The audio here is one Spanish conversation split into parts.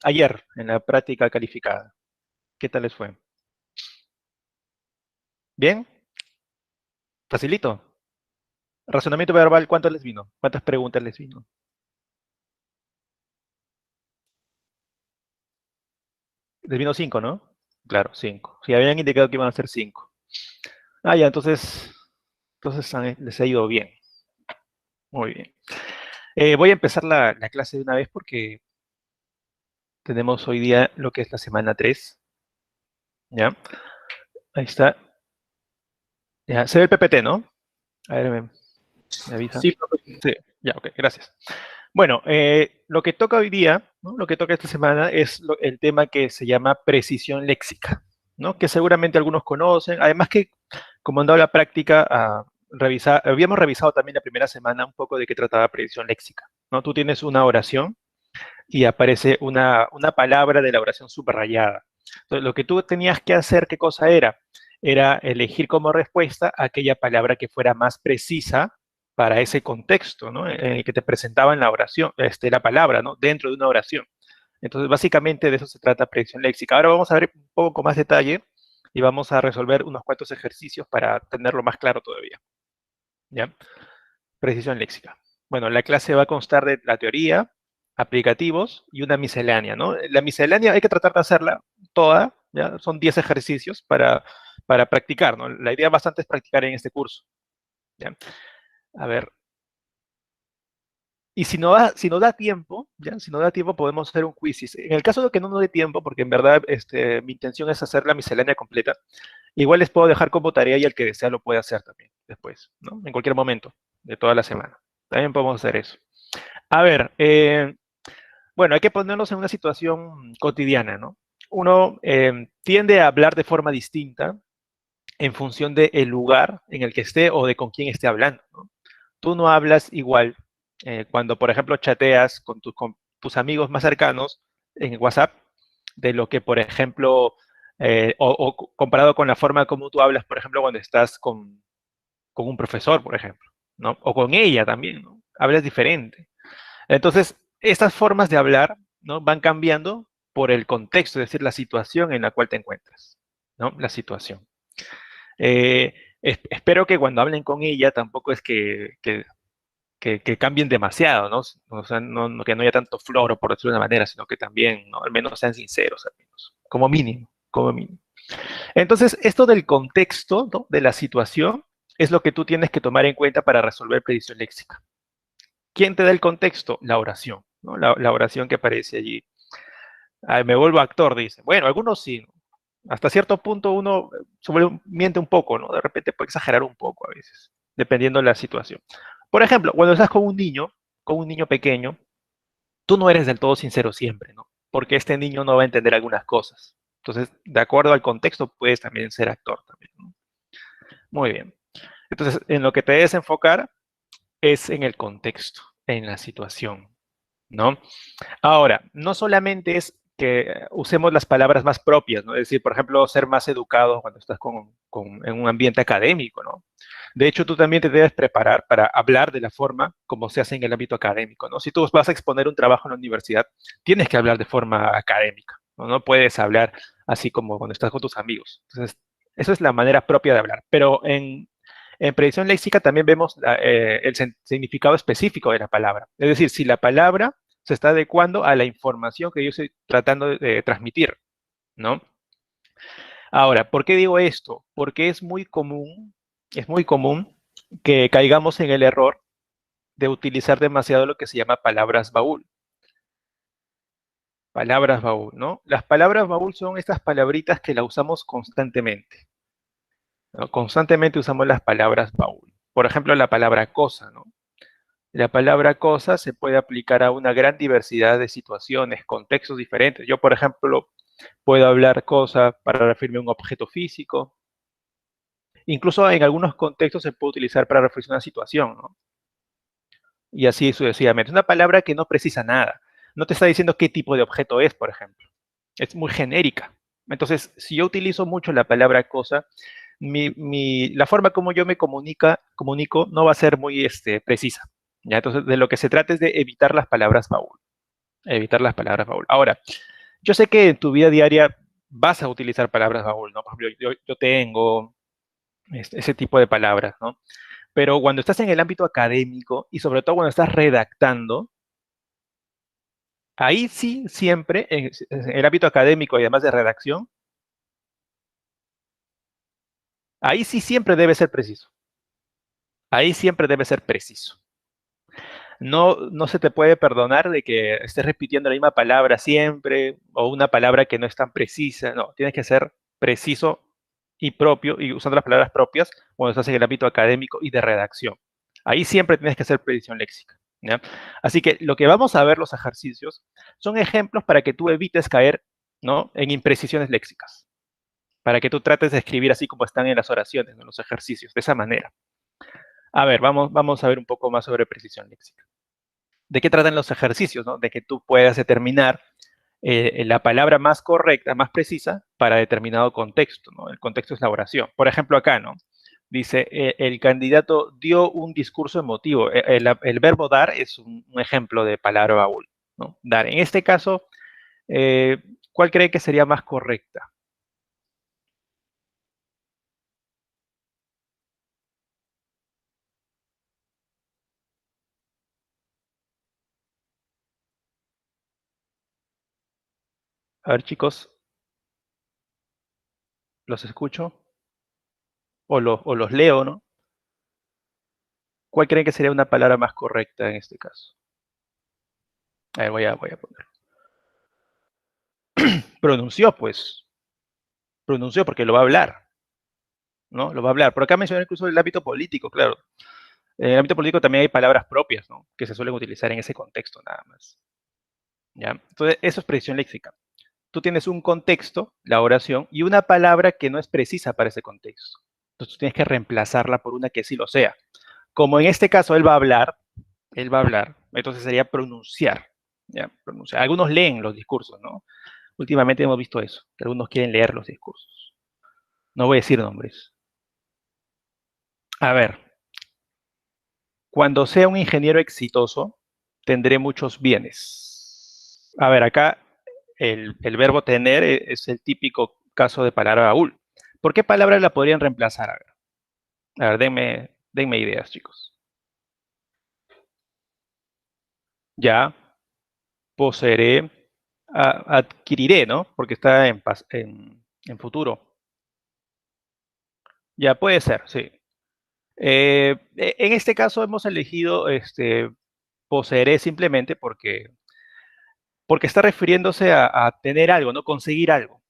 ayer, en la práctica calificada. ¿Qué tal les fue? ¿Bien? ¿Facilito? Razonamiento verbal, ¿cuánto les vino? ¿Cuántas preguntas les vino? Les vino 5, ¿no? Claro, 5. Si habían indicado que iban a ser 5. Ah, ya, entonces les ha ido bien. Muy bien. Voy a empezar la clase de una vez porque tenemos hoy día lo que es la semana 3. ¿Ya? Ahí está. Ya, se ve el PPT, ¿no? A ver, me avisa. Sí, profe. Sí, ya, ok, gracias. Bueno, lo que toca hoy día, ¿no? Lo que toca esta semana es el tema que se llama precisión léxica, ¿no? Que seguramente algunos conocen. Además que, como han dado la práctica, habíamos revisado también la primera semana un poco de qué trataba precisión léxica, ¿no? Tú tienes una oración y aparece una palabra de la oración subrayada. Entonces, lo que tú tenías que hacer, ¿qué cosa era? Era elegir como respuesta aquella palabra que fuera más precisa para ese contexto, ¿no? En el que te presentaban la oración, la palabra, ¿no? Dentro de una oración. Entonces, básicamente de eso se trata precisión léxica. Ahora vamos a ver un poco con más detalle y vamos a resolver unos cuantos ejercicios para tenerlo más claro todavía. ¿Ya? Precisión léxica. Bueno, la clase va a constar de la teoría, aplicativos y una miscelánea, ¿no? La miscelánea hay que tratar de hacerla toda, ¿ya? Son 10 ejercicios para practicar, ¿no? La idea bastante es practicar en este curso, ¿ya? A ver, y si no da tiempo, ¿ya? Si no da tiempo podemos hacer un quiz. En el caso de que no nos dé tiempo, porque en verdad mi intención es hacer la miscelánea completa, igual les puedo dejar como tarea y el que desea lo puede hacer también después, ¿no? En cualquier momento de toda la semana. También podemos hacer eso. A ver, bueno, hay que ponernos en una situación cotidiana, ¿no? Uno tiende a hablar de forma distinta en función del lugar en el que esté o de con quién esté hablando, ¿no? Tú no hablas igual cuando, por ejemplo, chateas con tus amigos más cercanos en WhatsApp de lo que, por ejemplo, o comparado con la forma como tú hablas, por ejemplo, cuando estás con un profesor, por ejemplo, ¿no? O con ella también, ¿no? Hablas diferente. Entonces, estas formas de hablar, ¿no? Van cambiando por el contexto, es decir, la situación en la cual te encuentras, ¿no? La situación. Eh, espero que cuando hablen con ella tampoco es que cambien demasiado, ¿no? O sea, que no haya tanto floro, por decirlo de una manera, sino que también, ¿no? Al menos sean sinceros, al menos, como mínimo, como mínimo. Entonces, esto del contexto, ¿no? De la situación es lo que tú tienes que tomar en cuenta para resolver predicción léxica. ¿Quién te da el contexto? La oración, ¿no? La oración que aparece allí. Ay, me vuelvo actor, dice. Bueno, algunos sí, ¿no? Hasta cierto punto uno miente un poco, ¿no? De repente puede exagerar un poco a veces, dependiendo de la situación. Por ejemplo, cuando estás con un niño pequeño, tú no eres del todo sincero siempre, ¿no? Porque este niño no va a entender algunas cosas. Entonces, de acuerdo al contexto, puedes también ser actor también, ¿no? Muy bien. Entonces, en lo que te debes enfocar es en el contexto, en la situación, ¿no? Ahora, no solamente es que usemos las palabras más propias, ¿no? Es decir, por ejemplo, ser más educado cuando estás en un ambiente académico, ¿no? De hecho, tú también te debes preparar para hablar de la forma como se hace en el ámbito académico, ¿no? Si tú vas a exponer un trabajo en la universidad, tienes que hablar de forma académica, ¿no? No puedes hablar así como cuando estás con tus amigos. Entonces, esa es la manera propia de hablar. Pero en predicción léxica también vemos el significado específico de la palabra. Es decir, si la palabra se está adecuando a la información que yo estoy tratando de transmitir, ¿no? Ahora, ¿por qué digo esto? Porque es muy común que caigamos en el error de utilizar demasiado lo que se llama palabras baúl. Palabras baúl, ¿no? Las palabras baúl son estas palabritas que las usamos constantemente, ¿no? Constantemente usamos las palabras baúl. Por ejemplo, la palabra cosa, ¿no? La palabra cosa se puede aplicar a una gran diversidad de situaciones, contextos diferentes. Yo, por ejemplo, puedo hablar cosa para referirme a un objeto físico. Incluso en algunos contextos se puede utilizar para referirse a una situación, ¿no? Y así sucesivamente. Es una palabra que no precisa nada. No te está diciendo qué tipo de objeto es, por ejemplo. Es muy genérica. Entonces, si yo utilizo mucho la palabra cosa, la forma como yo me comunico no va a ser muy precisa. ¿Ya? Entonces, de lo que se trata es de evitar las palabras baúl. Evitar las palabras baúl. Ahora, Yo sé que en tu vida diaria vas a utilizar palabras baúl, ¿no? Por ejemplo, yo tengo ese tipo de palabras, ¿no? Pero cuando estás en el ámbito académico y sobre todo cuando estás redactando, ahí sí siempre, en el ámbito académico y además de redacción, ahí sí siempre debe ser preciso. Ahí siempre debe ser preciso. No se te puede perdonar de que estés repitiendo la misma palabra siempre o una palabra que no es tan precisa. No, tienes que ser preciso y propio y usando las palabras propias cuando estás en el ámbito académico y de redacción. Ahí siempre tienes que hacer precisión léxica. ¿Ya? Así que lo que vamos a ver los ejercicios son ejemplos para que tú evites caer, ¿no?, en imprecisiones léxicas, para que tú trates de escribir así como están en las oraciones, en los ejercicios, de esa manera. A ver, vamos a ver un poco más sobre precisión léxica. ¿De qué tratan los ejercicios? ¿No? De que tú puedas determinar la palabra más correcta, más precisa para determinado contexto, ¿no? El contexto es la oración. Por ejemplo, acá, ¿no? Dice, el candidato dio un discurso emotivo. El verbo dar es un ejemplo de palabra baúl, ¿no? Dar. En este caso, eh, ¿cuál cree que sería más correcta? A ver, chicos, los escucho o los leo, ¿no? ¿Cuál creen que sería una palabra más correcta en este caso? A ver, voy a poner. Pronunció, pues. Pronunció porque lo va a hablar, ¿no? Lo va a hablar. Por acá mencioné incluso el ámbito político, claro. En el ámbito político también hay palabras propias, ¿no?, que se suelen utilizar en ese contexto nada más. ¿Ya? Entonces, eso es precisión léxica. Tú tienes un contexto, la oración, y una palabra que no es precisa para ese contexto. Entonces, tú tienes que reemplazarla por una que sí lo sea. Como en este caso él va a hablar, entonces sería pronunciar. ¿Ya? Pronunciar. Algunos leen los discursos, ¿no? Últimamente hemos visto eso, que algunos quieren leer los discursos. No voy a decir nombres. A ver, cuando sea un ingeniero exitoso, tendré muchos bienes. A ver, acá el verbo tener es el típico caso de palabra baúl. ¿Por qué palabra la podrían reemplazar? A ver, denme ideas, chicos. Ya, poseeré, adquiriré, ¿no? Porque está en futuro. Ya, puede ser, sí. En este caso hemos elegido poseeré simplemente porque está refiriéndose a tener algo, ¿no? Conseguir algo.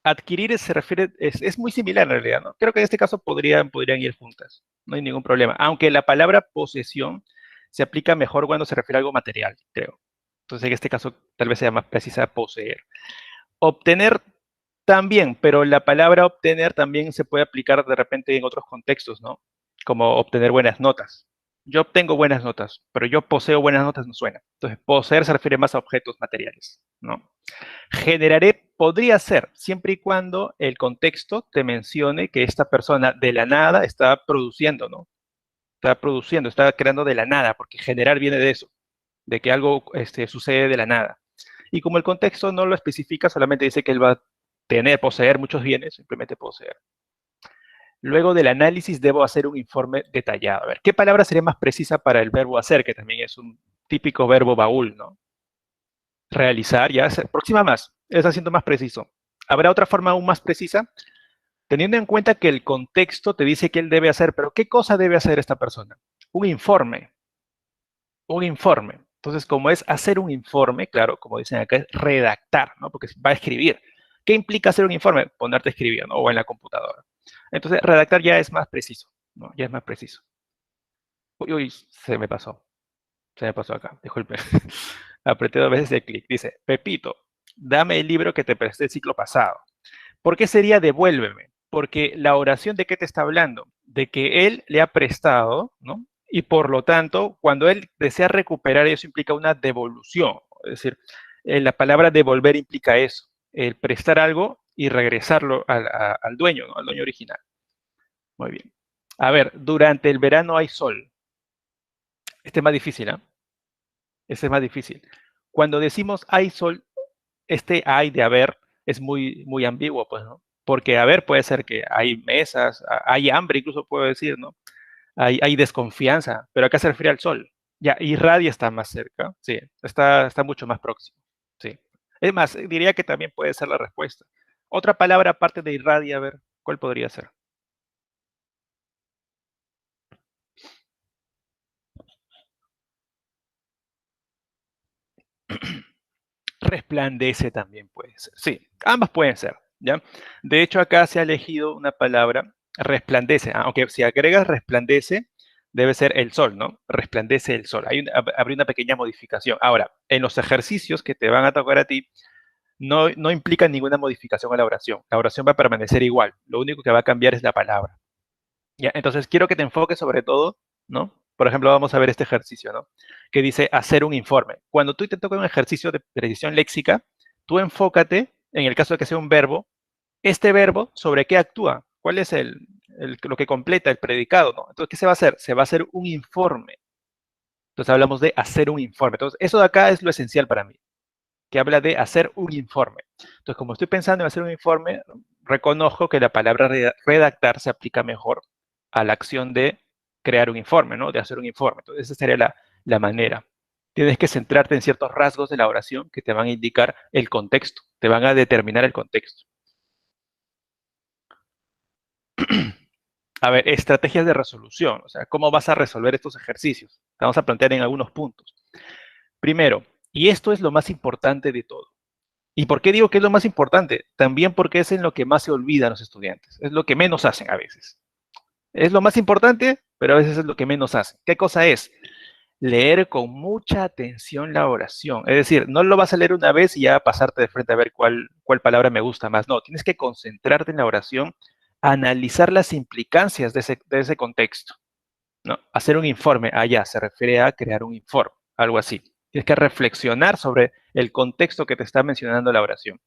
Adquirir se refiere, es muy similar en realidad, ¿no? Creo que en este caso podrían ir juntas, no hay ningún problema. Aunque la palabra posesión se aplica mejor cuando se refiere a algo material, creo. Entonces en este caso tal vez sea más precisa poseer. Obtener también, pero la palabra obtener también se puede aplicar de repente en otros contextos, ¿no? Como obtener buenas notas. Yo obtengo buenas notas, pero yo poseo buenas notas no suena. Entonces, poseer se refiere más a objetos materiales, ¿no? Generaré podría ser, siempre y cuando el contexto te mencione que esta persona de la nada está produciendo, ¿no? Está produciendo, está creando de la nada, porque generar viene de eso, de que algo sucede de la nada. Y como el contexto no lo especifica, solamente dice que él va a poseer muchos bienes, simplemente poseer. Luego del análisis debo hacer un informe detallado. A ver, ¿qué palabra sería más precisa para el verbo hacer, que también es un típico verbo baúl, ¿no? Realizar, ya, próxima más, está siendo más preciso. ¿Habrá otra forma aún más precisa? Teniendo en cuenta que el contexto te dice que él debe hacer, pero ¿qué cosa debe hacer esta persona? Un informe, un informe. Entonces, como es hacer un informe, claro, como dicen acá, es redactar, ¿no? Porque va a escribir. ¿Qué implica hacer un informe? Ponerte a escribir, ¿no? O en la computadora. Entonces, redactar ya es más preciso, ¿no? Ya es más preciso. Uy, uy, se me pasó acá, disculpe. Apreté dos veces el clic. Dice, Pepito, dame el libro que te presté el ciclo pasado. ¿Por qué sería devuélveme? Porque la oración de qué te está hablando, de que él le ha prestado, ¿no? Y por lo tanto, cuando él desea recuperar, eso implica una devolución. Es decir, la palabra devolver implica eso, el prestar algo y regresarlo al dueño, ¿no? Al dueño original. Muy bien. A ver, durante el verano hay sol. Este es más difícil, ¿ah? Este es más difícil. Cuando decimos hay sol, este hay de haber es muy ambiguo, pues, ¿no? Porque haber puede ser que hay mesas, hay hambre, incluso puedo decir, ¿no? Hay desconfianza, pero acá se refiere al sol. Ya, irradia está más cerca, sí, está mucho más próximo, sí. Es más, diría que también puede ser la respuesta. Otra palabra aparte de irradia, a ver, ¿cuál podría ser? Resplandece también puede ser. Sí, ambas pueden ser, ¿ya? De hecho, acá se ha elegido una palabra, resplandece, aunque si agregas resplandece, debe ser el sol, ¿no? Resplandece el sol. Habría una pequeña modificación. Ahora, en los ejercicios que te van a tocar a ti, no implica ninguna modificación a la oración. La oración va a permanecer igual. Lo único que va a cambiar es la palabra. ¿Ya? Entonces, quiero que te enfoques sobre todo, ¿no? Por ejemplo, vamos a ver este ejercicio, ¿no? Que dice hacer un informe. Cuando tú te toca un ejercicio de precisión léxica, tú enfócate, en el caso de que sea un verbo, este verbo, ¿sobre qué actúa? ¿Cuál es lo que completa el predicado, ¿no? Entonces, ¿qué se va a hacer? Se va a hacer un informe. Entonces, hablamos de hacer un informe. Entonces, eso de acá es lo esencial para mí, que habla de hacer un informe. Entonces, como estoy pensando en hacer un informe, reconozco que la palabra redactar se aplica mejor a la acción de crear un informe, ¿no? De hacer un informe. Entonces, esa sería la manera. Tienes que centrarte en ciertos rasgos de la oración que te van a indicar el contexto, te van a determinar el contexto. A ver, estrategias de resolución, o sea, ¿cómo vas a resolver estos ejercicios? Te vamos a plantear en algunos puntos. Primero, y esto es lo más importante de todo. ¿Y por qué digo que es lo más importante? También porque es en lo que más se olvidan los estudiantes. Es lo que menos hacen a veces. Es lo más importante, pero a veces es lo que menos hacen. ¿Qué cosa es? Leer con mucha atención la oración. Es decir, no lo vas a leer una vez y ya pasarte de frente a ver cuál palabra me gusta más. No, tienes que concentrarte en la oración, analizar las implicancias de ese contexto. ¿No? Hacer un informe, allá se refiere a crear un informe, algo así. Tienes que reflexionar sobre el contexto que te está mencionando la oración.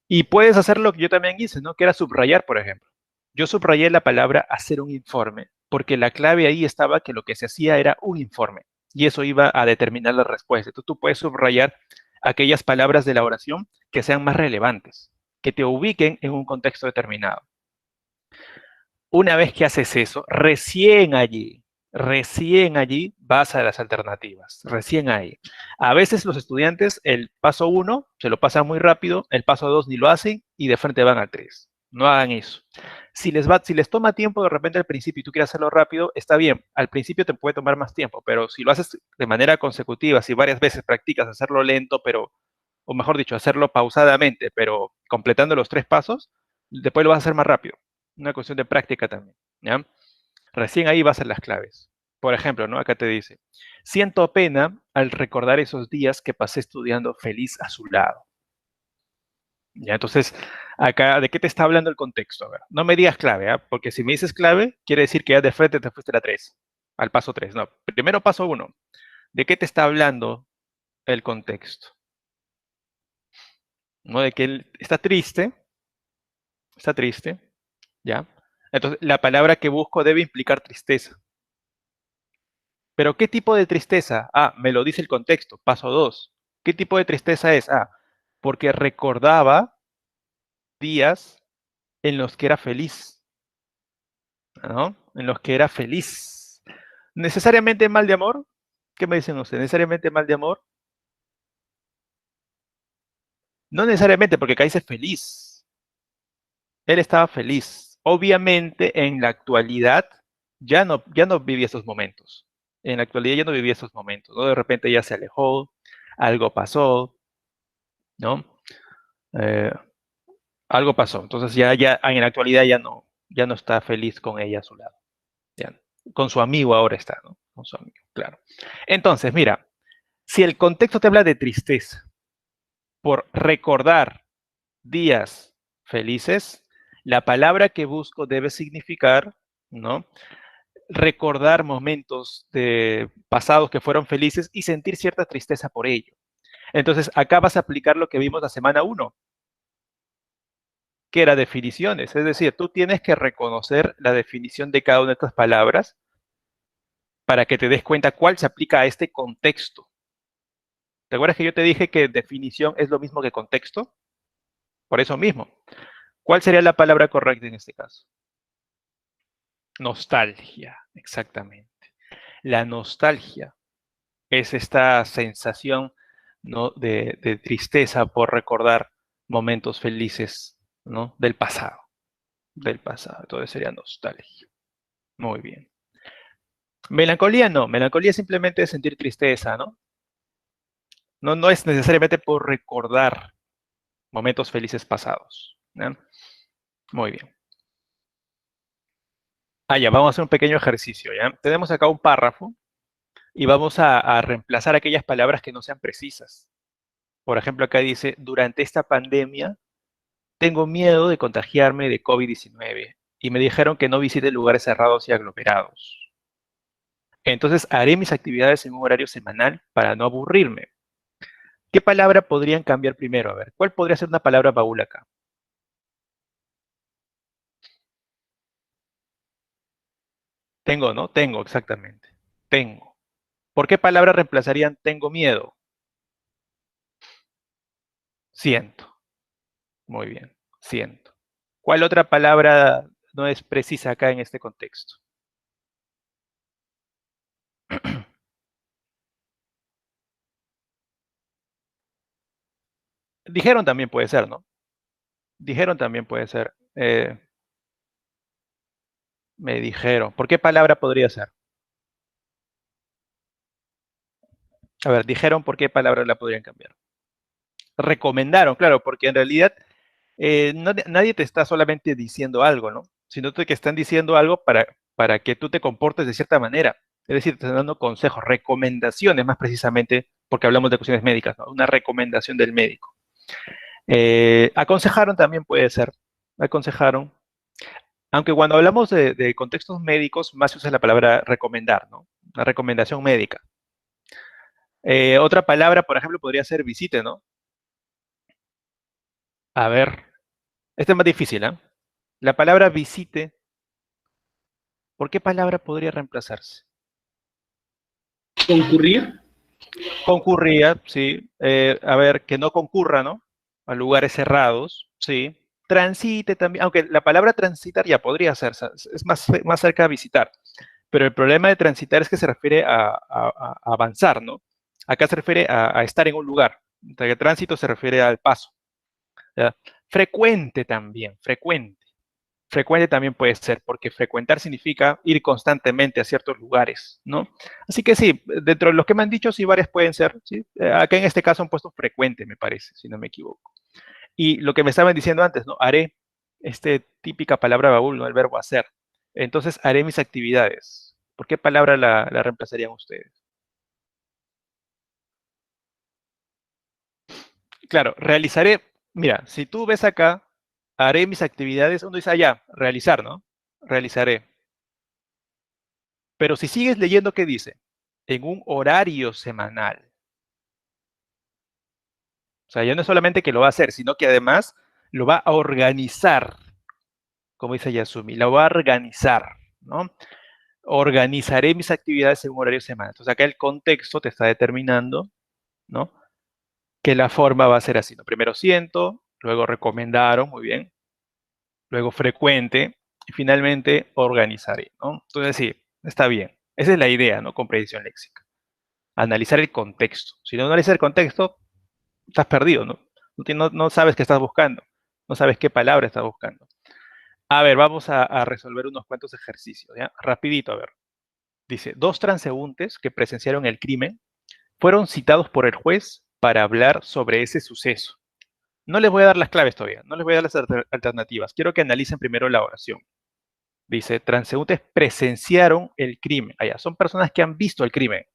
Y puedes hacer lo que yo también hice, ¿no? Que era subrayar, por ejemplo. Yo subrayé la palabra hacer un informe, porque la clave ahí estaba que lo que se hacía era un informe, y eso iba a determinar la respuesta. Entonces tú puedes subrayar aquellas palabras de la oración que sean más relevantes, que te ubiquen en un contexto determinado. Una vez que haces eso, recién allí vas a las alternativas, recién ahí. A veces los estudiantes el paso 1 se lo pasan muy rápido, el paso 2 ni lo hacen y de frente van al 3. No hagan eso. Si les toma tiempo de repente al principio y tú quieres hacerlo rápido, está bien. Al principio te puede tomar más tiempo, pero si lo haces de manera consecutiva, si varias veces practicas hacerlo lento, o mejor dicho, hacerlo pausadamente, pero completando los 3 pasos, después lo vas a hacer más rápido. Una cuestión de práctica también, ¿ya? Recién ahí vas a las claves. Por ejemplo, ¿no? Acá te dice, siento pena al recordar esos días que pasé estudiando feliz a su lado. ¿Ya? Entonces, acá, ¿de qué te está hablando el contexto? A ver, no me digas clave, ¿ah? Porque si me dices clave, quiere decir que ya de frente te fuiste a la 3, al paso 3. No, primero paso 1. ¿De qué te está hablando el contexto? ¿No? De que él está triste, ¿ya? Entonces, la palabra que busco debe implicar tristeza. Pero ¿qué tipo de tristeza? Ah, me lo dice el contexto, paso 2. ¿Qué tipo de tristeza es? Ah, porque recordaba días en los que era feliz, ¿no? En los que era feliz. ¿Necesariamente mal de amor? ¿Qué me dicen ustedes? ¿Necesariamente mal de amor? No necesariamente, porque acá dice feliz. Él estaba feliz. Obviamente, en la actualidad, ya no vivía esos momentos. En la actualidad ya no vivía esos momentos, ¿no? De repente ya se alejó, algo pasó, ¿no? Eh, algo pasó. Entonces ya en la actualidad ya no está feliz con ella a su lado. Ya, con su amigo ahora está, ¿no? Con su amigo, claro. Entonces, mira, si el contexto te habla de tristeza por recordar días felices, la palabra que busco debe significar, ¿no? Recordar momentos pasados que fueron felices y sentir cierta tristeza por ello. Entonces, acá vas a aplicar lo que vimos la semana 1, que era definiciones. Es decir, tú tienes que reconocer la definición de cada una de estas palabras para que te des cuenta cuál se aplica a este contexto. ¿Te acuerdas que yo te dije que definición es lo mismo que contexto? Por eso mismo. ¿Cuál sería la palabra correcta en este caso? Nostalgia, exactamente. La nostalgia es esta sensación, ¿no? de tristeza por recordar momentos felices, ¿no? Del pasado, del pasado. Entonces sería nostalgia. Muy bien. Melancolía no, melancolía simplemente es sentir tristeza, ¿no? No, no es necesariamente por recordar momentos felices pasados, ¿no? Muy bien. Ah, ya, vamos a hacer un pequeño ejercicio, ¿ya? Tenemos acá un párrafo y vamos a reemplazar aquellas palabras que no sean precisas. Por ejemplo, acá dice, durante esta pandemia tengo miedo de contagiarme de COVID-19 y me dijeron que no visite lugares cerrados y aglomerados. Entonces haré mis actividades en un horario semanal para no aburrirme. ¿Qué palabra podrían cambiar primero? A ver, ¿cuál podría ser una palabra baúl acá? Tengo, ¿no? Tengo, exactamente. Tengo. ¿Por qué palabra reemplazarían tengo miedo? Siento. Muy bien. Siento. ¿Cuál otra palabra no es precisa acá en este contexto? Dijeron también puede ser, ¿no? Dijeron también puede ser. Me dijeron. ¿Por qué palabra podría ser? A ver, dijeron por qué palabra la podrían cambiar. Recomendaron, claro, porque en realidad nadie te está solamente diciendo algo, ¿no? Sino que están diciendo algo para que tú te comportes de cierta manera. Es decir, te están dando consejos, recomendaciones más precisamente, porque hablamos de cuestiones médicas, ¿no? Una recomendación del médico. Aconsejaron también puede ser. Aconsejaron. Aunque cuando hablamos de contextos médicos, más se usa la palabra recomendar, ¿no? Una recomendación médica. Otra palabra, por ejemplo, podría ser visite, ¿no? A ver, este es más difícil, ¿ah? La palabra visite, ¿por qué palabra podría reemplazarse? Concurrir. Concurría, sí. A ver, que no concurra, ¿no? A lugares cerrados, sí. Transite también, aunque la palabra transitar ya podría ser, es más cerca de visitar. Pero el problema de transitar es que se refiere a avanzar, ¿no? Acá se refiere a estar en un lugar. El tránsito se refiere al paso. ¿Ya? Frecuente también, frecuente. Frecuente también puede ser, porque frecuentar significa ir constantemente a ciertos lugares, ¿no? Así que sí, dentro de los que me han dicho, sí, varias pueden ser, ¿sí? Acá en este caso han puesto frecuente, me parece, si no me equivoco. Y lo que me estaban diciendo antes, ¿no? Haré, típica palabra baúl, ¿no? El verbo hacer. Entonces, haré mis actividades. ¿Por qué palabra la reemplazarían ustedes? Claro, realizaré, mira, si tú ves acá, haré mis actividades, uno dice, allá, realizar, ¿no? Realizaré. Pero si sigues leyendo, ¿qué dice? En un horario semanal. O sea, ya no es solamente que lo va a hacer, sino que además lo va a organizar, como dice Yasumi, lo va a organizar, ¿no? Organizaré mis actividades en un horario semanal. Entonces acá el contexto te está determinando, ¿no? Que la forma va a ser así, ¿no? Primero siento, luego recomendaron, muy bien, luego frecuente y finalmente organizaré, ¿no? Entonces sí, está bien. Esa es la idea, ¿no? Comprensión léxica. Analizar el contexto. Si no analizas el contexto, estás perdido, ¿no? No sabes qué estás buscando, no sabes qué palabra estás buscando. A ver, vamos a resolver unos cuantos ejercicios, ¿ya? Rapidito, a ver. Dice, dos transeúntes que presenciaron el crimen fueron citados por el juez para hablar sobre ese suceso. No les voy a dar las claves todavía, no les voy a dar las alternativas. Quiero que analicen primero la oración. Dice, transeúntes presenciaron el crimen. Allá, son personas que han visto el crimen.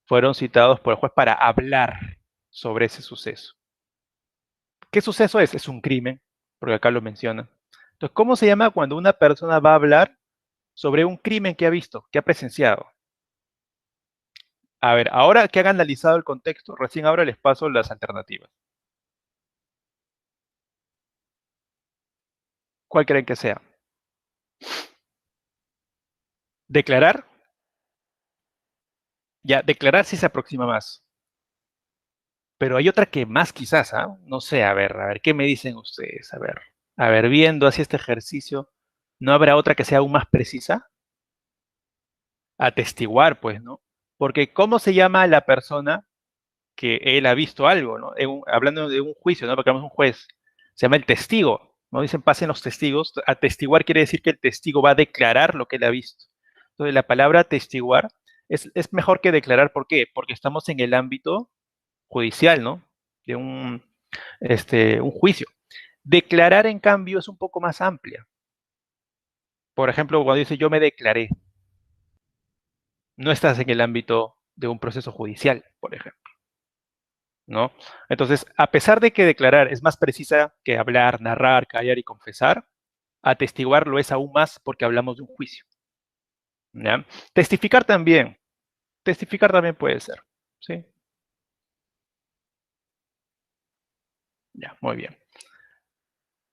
Fueron citados por el juez para hablar sobre ese suceso. ¿Qué suceso es? Es un crimen, porque acá lo menciona. Entonces, ¿cómo se llama cuando una persona va a hablar sobre un crimen que ha visto, que ha presenciado? A ver, ahora que han analizado el contexto, recién ahora les paso las alternativas. ¿Cuál creen que sea? ¿Declarar? Ya, declarar sí se aproxima más. Pero hay otra que más quizás, ¿ah? No sé, a ver, ¿qué me dicen ustedes? A ver, viendo así este ejercicio, ¿no habrá otra que sea aún más precisa? Atestiguar, pues, ¿no? Porque ¿cómo se llama a la persona que él ha visto algo, ¿no? Hablando de un juicio, ¿no? Porque hablamos de un juez, se llama el testigo, ¿no? Dicen pasen los testigos. Atestiguar quiere decir que el testigo va a declarar lo que él ha visto. Entonces, la palabra atestiguar es mejor que declarar. ¿Por qué? Porque estamos en el ámbito judicial, ¿no? De un juicio. Declarar, en cambio, es un poco más amplia. Por ejemplo, cuando dice yo me declaré, no estás en el ámbito de un proceso judicial, por ejemplo, ¿no? Entonces, a pesar de que declarar es más precisa que hablar, narrar, callar y confesar, atestiguar lo es aún más porque hablamos de un juicio, ¿ya? Testificar también, testificar también puede ser, ¿sí? Ya, muy bien.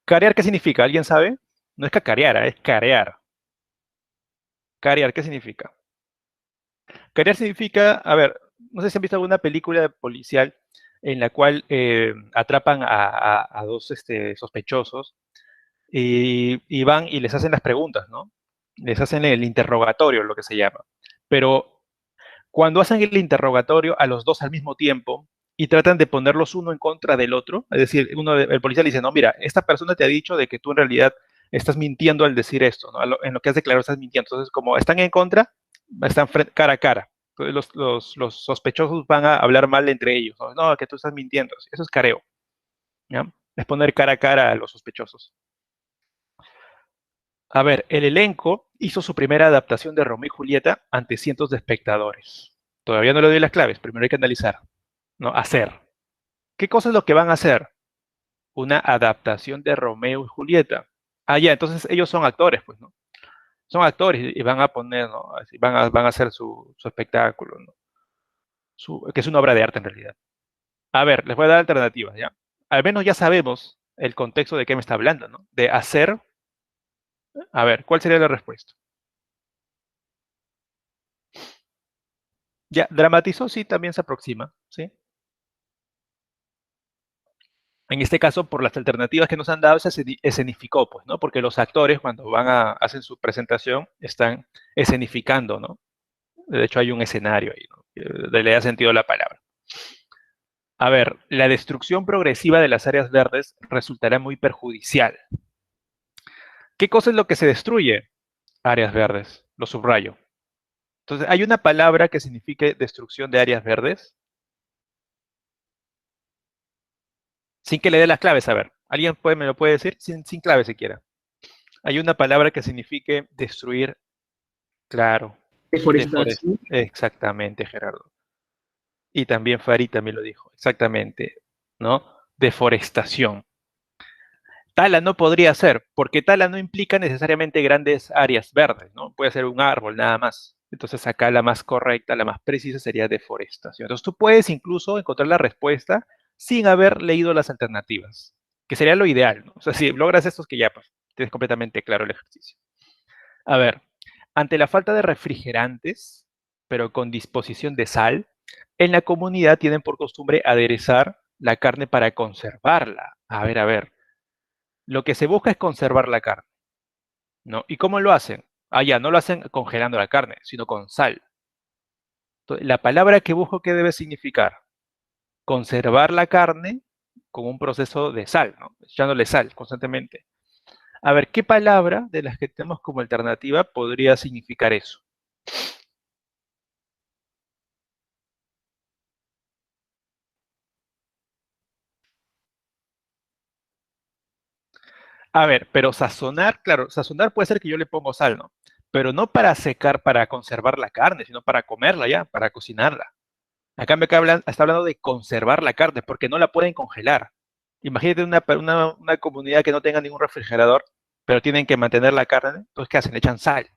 ¿Carear qué significa? ¿Alguien sabe? No es cacarear, es carear. Carear, ¿qué significa? Carear significa, a ver, no sé si han visto alguna película policial en la cual atrapan a dos sospechosos y van y les hacen las preguntas, ¿no? Les hacen el interrogatorio, lo que se llama. Pero cuando hacen el interrogatorio a los dos al mismo tiempo y tratan de ponerlos uno en contra del otro, es decir, el policía le dice, no, mira, esta persona te ha dicho de que tú en realidad estás mintiendo al decir esto, ¿no? En lo que has declarado estás mintiendo. Entonces, como están en contra, están cara a cara. Entonces, los sospechosos van a hablar mal entre ellos. No, no, que tú estás mintiendo. Eso es careo, ¿ya? Es poner cara a cara a los sospechosos. A ver, el elenco hizo su primera adaptación de Romeo y Julieta ante cientos de espectadores. Todavía no le doy las claves, primero hay que analizar, ¿no? Hacer. ¿Qué cosa es lo que van a hacer? Una adaptación de Romeo y Julieta. Ah, ya, entonces ellos son actores, pues, ¿no? Son actores y van a poner, ¿no? Así, van a hacer su espectáculo, ¿no? Que es una obra de arte en realidad. A ver, les voy a dar alternativas, ¿ya? Al menos ya sabemos el contexto de qué me está hablando, ¿no? De hacer. A ver, ¿cuál sería la respuesta? Ya, dramatizó, sí, también se aproxima, ¿sí? En este caso, por las alternativas que nos han dado, se escenificó, pues, ¿no? Porque los actores, cuando hacen su presentación, están escenificando, ¿no? De hecho, hay un escenario ahí, ¿no? Le da sentido a la palabra. A ver, la destrucción progresiva de las áreas verdes resultará muy perjudicial. ¿Qué cosa es lo que se destruye? Áreas verdes, lo subrayo. Entonces, ¿hay una palabra que signifique destrucción de áreas verdes? Sin que le dé las claves, a ver. ¿Alguien me lo puede decir? Sin clave siquiera. Hay una palabra que signifique destruir, claro, Deforestación. exactamente, Gerardo. Y también Farid también lo dijo, exactamente, ¿no? Deforestación. Tala no podría ser, porque tala no implica necesariamente grandes áreas verdes, ¿no? Puede ser un árbol nada más. Entonces acá la más correcta, la más precisa sería deforestación. Entonces tú puedes incluso encontrar la respuesta sin haber leído las alternativas, que sería lo ideal, ¿no? O sea, si logras esto es que ya pues, tienes completamente claro el ejercicio. A ver, ante la falta de refrigerantes, pero con disposición de sal, en la comunidad tienen por costumbre aderezar la carne para conservarla. A ver. Lo que se busca es conservar la carne, ¿no? ¿Y cómo lo hacen? Ah, ya, no lo hacen congelando la carne, sino con sal. Entonces, la palabra que busco, ¿qué debe significar? Conservar la carne con un proceso de sal, ¿no? Echándole sal constantemente. A ver, ¿qué palabra de las que tenemos como alternativa podría significar eso? A ver, pero sazonar, claro, sazonar puede ser que yo le pongo sal, ¿no? Pero no para secar, para conservar la carne, sino para comerla ya, para cocinarla. Acá me está hablando de conservar la carne, porque no la pueden congelar. Imagínate una comunidad que no tenga ningún refrigerador, pero tienen que mantener la carne, entonces ¿qué hacen? Le echan sal.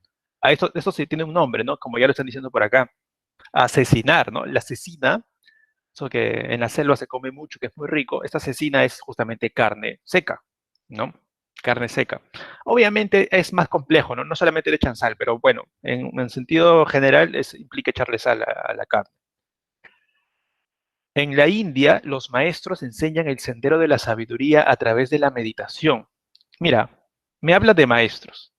A esto sí tiene un nombre, ¿no? Como ya lo están diciendo por acá. Asesinar, ¿no? La cecina, eso que en la selva se come mucho, que es muy rico, esta cecina es justamente carne seca, ¿no? Carne seca. Obviamente es más complejo, ¿no? No solamente le echan sal, pero bueno, en sentido general implica echarle sal a la carne. En la India, los maestros enseñan el sendero de la sabiduría a través de la meditación. Mira, me habla de maestros,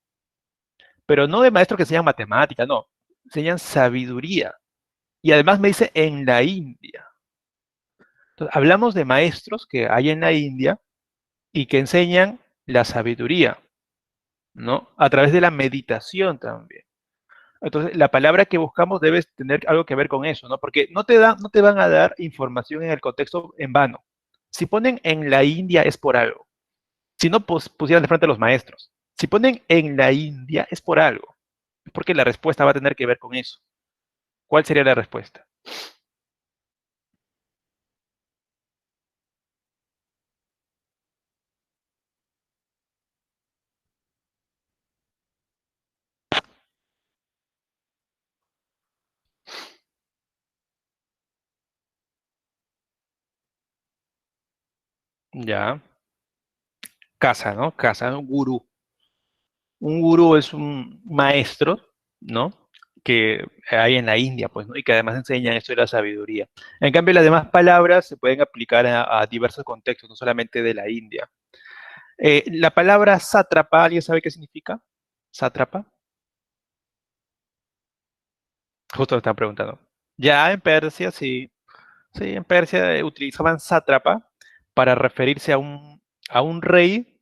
pero no de maestros que enseñan matemática, no, enseñan sabiduría. Y además me dice en la India. Entonces, hablamos de maestros que hay en la India y que enseñan la sabiduría, ¿no? A través de la meditación también. Entonces, la palabra que buscamos debe tener algo que ver con eso, ¿no? Porque no te van a dar información en el contexto en vano. Si ponen en la India es por algo. Si no, pues pusieran de frente a los maestros. Si ponen en la India es por algo. Es porque la respuesta va a tener que ver con eso. ¿Cuál sería la respuesta? Ya. Casa, ¿no? Casa, un gurú. Un gurú es un maestro, ¿no? Que hay en la India, pues, ¿no? Y que además enseñan esto de la sabiduría. En cambio, las demás palabras se pueden aplicar a diversos contextos, no solamente de la India. La palabra sátrapa, ¿alguien sabe qué significa? Sátrapa. Justo lo están preguntando. Ya en Persia, sí. Sí, en Persia utilizaban sátrapa para referirse a un rey,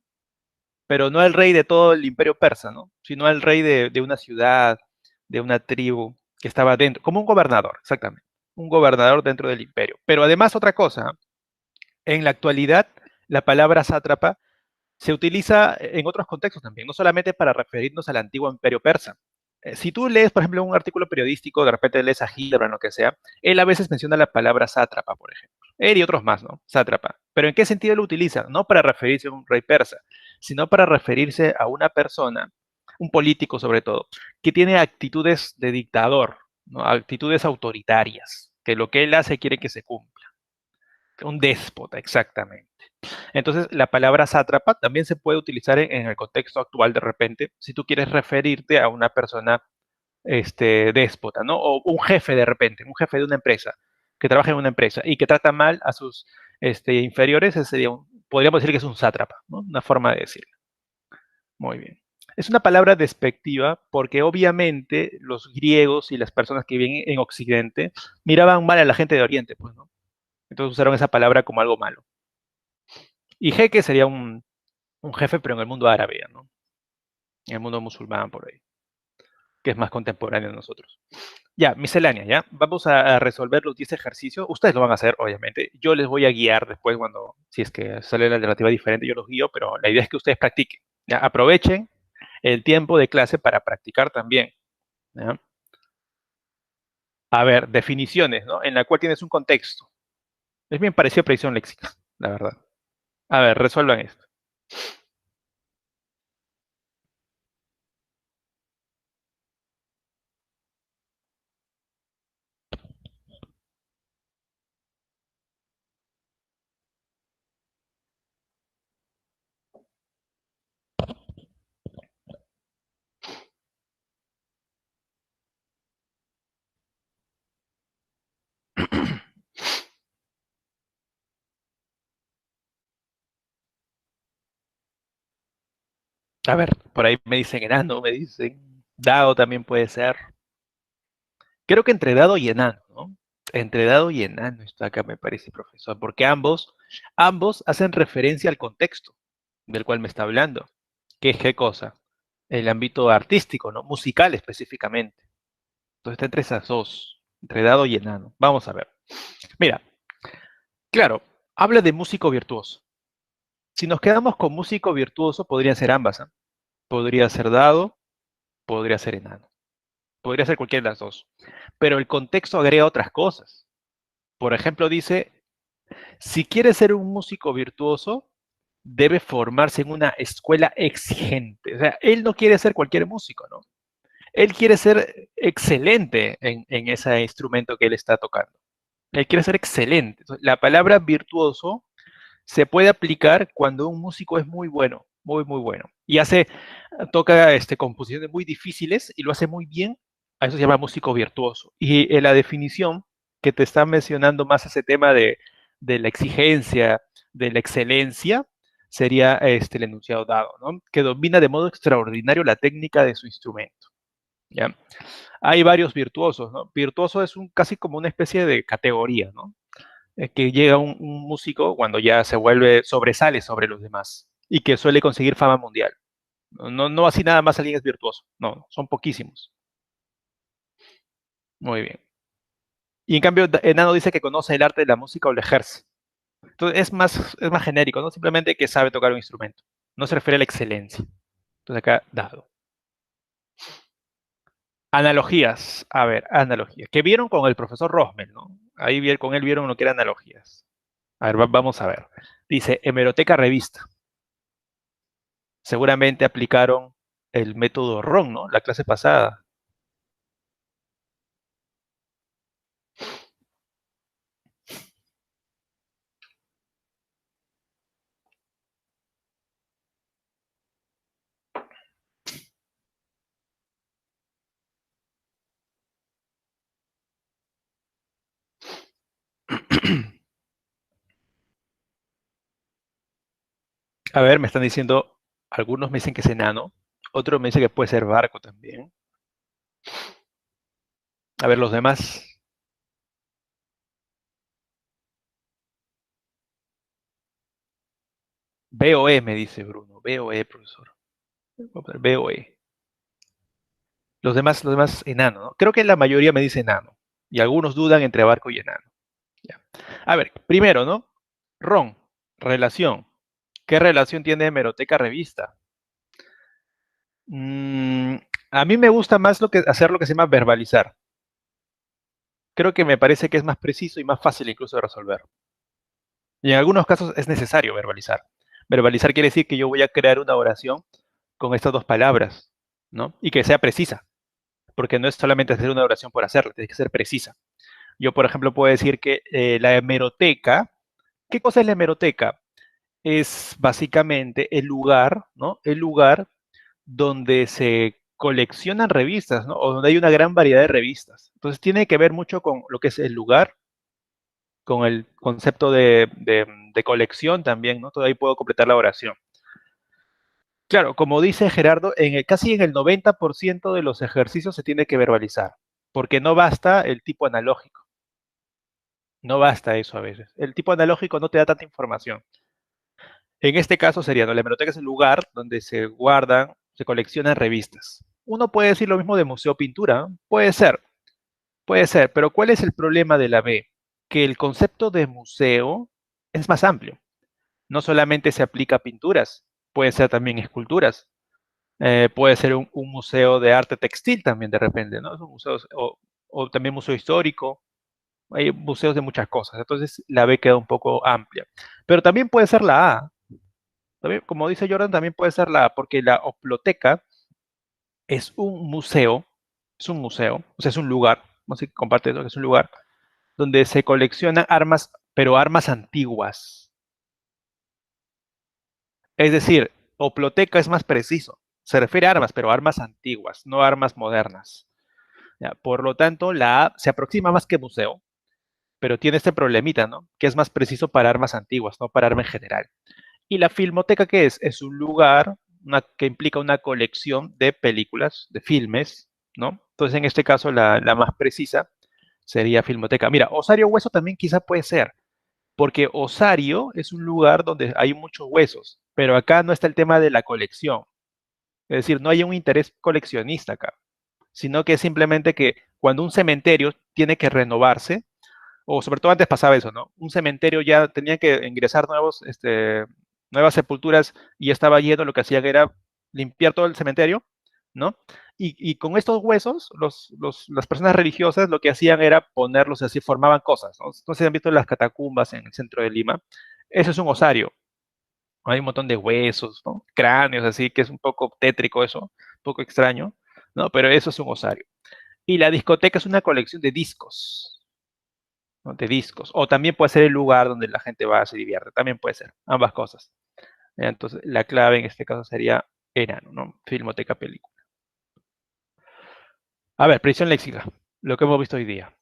pero no al rey de todo el imperio persa, ¿no? Sino al rey de una ciudad, de una tribu que estaba dentro, como un gobernador, exactamente, un gobernador dentro del imperio. Pero además otra cosa, en la actualidad la palabra sátrapa se utiliza en otros contextos también, no solamente para referirnos al antiguo imperio persa. Si tú lees, por ejemplo, un artículo periodístico, de repente lees a Hildebrand o lo que sea, él a veces menciona la palabra sátrapa, por ejemplo. Él y otros más, ¿no? Sátrapa. Pero ¿en qué sentido lo utiliza? No para referirse a un rey persa, sino para referirse a una persona, un político sobre todo, que tiene actitudes de dictador, ¿no? Actitudes autoritarias, que lo que él hace quiere que se cumpla. Un déspota, exactamente. Entonces, la palabra sátrapa también se puede utilizar en el contexto actual de repente, si tú quieres referirte a una persona déspota, ¿no? O un jefe de repente, un jefe de una empresa, que trabaja en una empresa y que trata mal a sus inferiores, ese sería podríamos decir que es un sátrapa, ¿no? Una forma de decirlo. Muy bien. Es una palabra despectiva porque obviamente los griegos y las personas que viven en Occidente miraban mal a la gente de Oriente, pues, ¿no? Entonces usaron esa palabra como algo malo. Y jeque sería un jefe, pero en el mundo árabe, ¿no? En el mundo musulmán por ahí, que es más contemporáneo de nosotros. Ya, miscelánea, ¿ya? Vamos a resolver los 10 ejercicios. Ustedes lo van a hacer, obviamente. Yo les voy a guiar después cuando, si es que sale la alternativa diferente, yo los guío, pero la idea es que ustedes practiquen. ¿Ya? Aprovechen el tiempo de clase para practicar también. ¿Ya? A ver, definiciones, ¿no? En la cual tienes un contexto. Es bien parecido a predicción léxica, la verdad. A ver, resuelvan esto. A ver, por ahí me dicen enano, me dicen dado también puede ser. Creo que entre dado y enano, ¿no? Entre dado y enano está acá, me parece, profesor, porque ambos hacen referencia al contexto del cual me está hablando. ¿Qué es qué cosa? El ámbito artístico, ¿no? Musical específicamente. Entonces está entre esas dos, entre dado y enano. Vamos a ver. Mira, claro, habla de músico virtuoso. Si nos quedamos con músico virtuoso, podrían ser ambas, ¿ah? Podría ser dado, podría ser enano. Podría ser cualquiera de las dos. Pero el contexto agrega otras cosas. Por ejemplo, dice, si quiere ser un músico virtuoso, debe formarse en una escuela exigente. O sea, él no quiere ser cualquier músico, ¿no? Él quiere ser excelente en ese instrumento que él está tocando. Él quiere ser excelente. La palabra virtuoso se puede aplicar cuando un músico es muy bueno, muy, muy bueno. Y toca composiciones muy difíciles y lo hace muy bien. A eso se llama músico virtuoso. Y en la definición que te está mencionando más ese tema de la exigencia, de la excelencia, sería el enunciado dado, ¿no? Que domina de modo extraordinario la técnica de su instrumento, ¿ya? Hay varios virtuosos, ¿no? Virtuoso es casi como una especie de categoría, ¿no? Que llega un músico cuando ya se vuelve, sobresale sobre los demás y que suele conseguir fama mundial. No así nada más alguien es virtuoso, no, son poquísimos. Muy bien. Y en cambio, Enano dice que conoce el arte de la música o lo ejerce. Entonces es más genérico, ¿no? Simplemente que sabe tocar un instrumento. No se refiere a la excelencia. Entonces acá, dado. Analogías. A ver, analogías. Que vieron con el profesor Rosmel, ¿no? Ahí con él vieron lo que eran analogías. A ver, vamos a ver. Dice, hemeroteca revista. Seguramente aplicaron el método RON, ¿no? La clase pasada. A ver, me están diciendo, algunos me dicen que es enano, otros me dicen que puede ser barco también. A ver, los demás. BOE, me dice Bruno. BOE, profesor. Voy a poner BOE. Los demás enano, ¿no? Creo que la mayoría me dice enano. Y algunos dudan entre barco y enano. Ya. A ver, primero, ¿no? Ron, relación. ¿Qué relación tiene hemeroteca revista? Mm, a mí me gusta más hacer lo que se llama verbalizar. Creo que me parece que es más preciso y más fácil incluso de resolver. Y en algunos casos es necesario verbalizar. Verbalizar quiere decir que yo voy a crear una oración con estas dos palabras, ¿no? Y que sea precisa, porque no es solamente hacer una oración por hacerla, tiene que ser precisa. Yo, por ejemplo, puedo decir que la hemeroteca, ¿qué cosa es la hemeroteca? Es básicamente el lugar, ¿no? El lugar donde se coleccionan revistas, ¿no? O donde hay una gran variedad de revistas. Entonces tiene que ver mucho con lo que es el lugar, con el concepto de colección también, ¿no? Todo ahí puedo completar la oración. Claro, como dice Gerardo, casi en el 90% de los ejercicios se tiene que verbalizar, porque no basta el tipo analógico, no basta eso a veces. El tipo analógico no te da tanta información. En este caso sería, ¿no? La hemeroteca es el lugar donde se guardan, se coleccionan revistas. Uno puede decir lo mismo de museo pintura, ¿no? Puede ser, pero ¿cuál es el problema de la B? Que el concepto de museo es más amplio. No solamente se aplica a pinturas, puede ser también esculturas, puede ser un museo de arte textil también de repente, ¿no? Son museos, o también museo histórico, hay museos de muchas cosas, entonces la B queda un poco amplia. Pero también puede ser la A, también, como dice Jordan, también puede ser la A, porque la Oploteca es un museo, o sea, es un lugar, no sé si comparte eso, que es un lugar donde se coleccionan armas, pero armas antiguas. Es decir, Oploteca es más preciso. Se refiere a armas, pero armas antiguas, no armas modernas. ¿Ya? Por lo tanto, la A se aproxima más que museo, pero tiene este problemita, ¿no? Que es más preciso para armas antiguas, no para arma en general. Y la filmoteca, ¿qué es? Es un lugar que implica una colección de películas, de filmes, ¿no? Entonces, en este caso, la más precisa sería filmoteca. Mira, Osario Hueso también quizá puede ser, porque Osario es un lugar donde hay muchos huesos, pero acá no está el tema de la colección. Es decir, no hay un interés coleccionista acá, sino que es simplemente que cuando un cementerio tiene que renovarse, o sobre todo antes pasaba eso, ¿no? Un cementerio ya tenía que ingresar nuevas sepulturas y estaba lleno, lo que hacían era limpiar todo el cementerio, ¿no? Y con estos huesos, las personas religiosas lo que hacían era ponerlos así, formaban cosas, ¿no? Entonces han visto las catacumbas en el centro de Lima. Eso es un osario. Hay un montón de huesos, ¿no? Cráneos, así, que es un poco tétrico eso, un poco extraño, ¿no? Pero eso es un osario. Y la discoteca es una colección de discos, ¿no? De discos. O también puede ser el lugar donde la gente va, se divierte. También puede ser, ambas cosas. Entonces, la clave en este caso sería enano, ¿no? Filmoteca, película. A ver, predicción léxica, lo que hemos visto hoy día.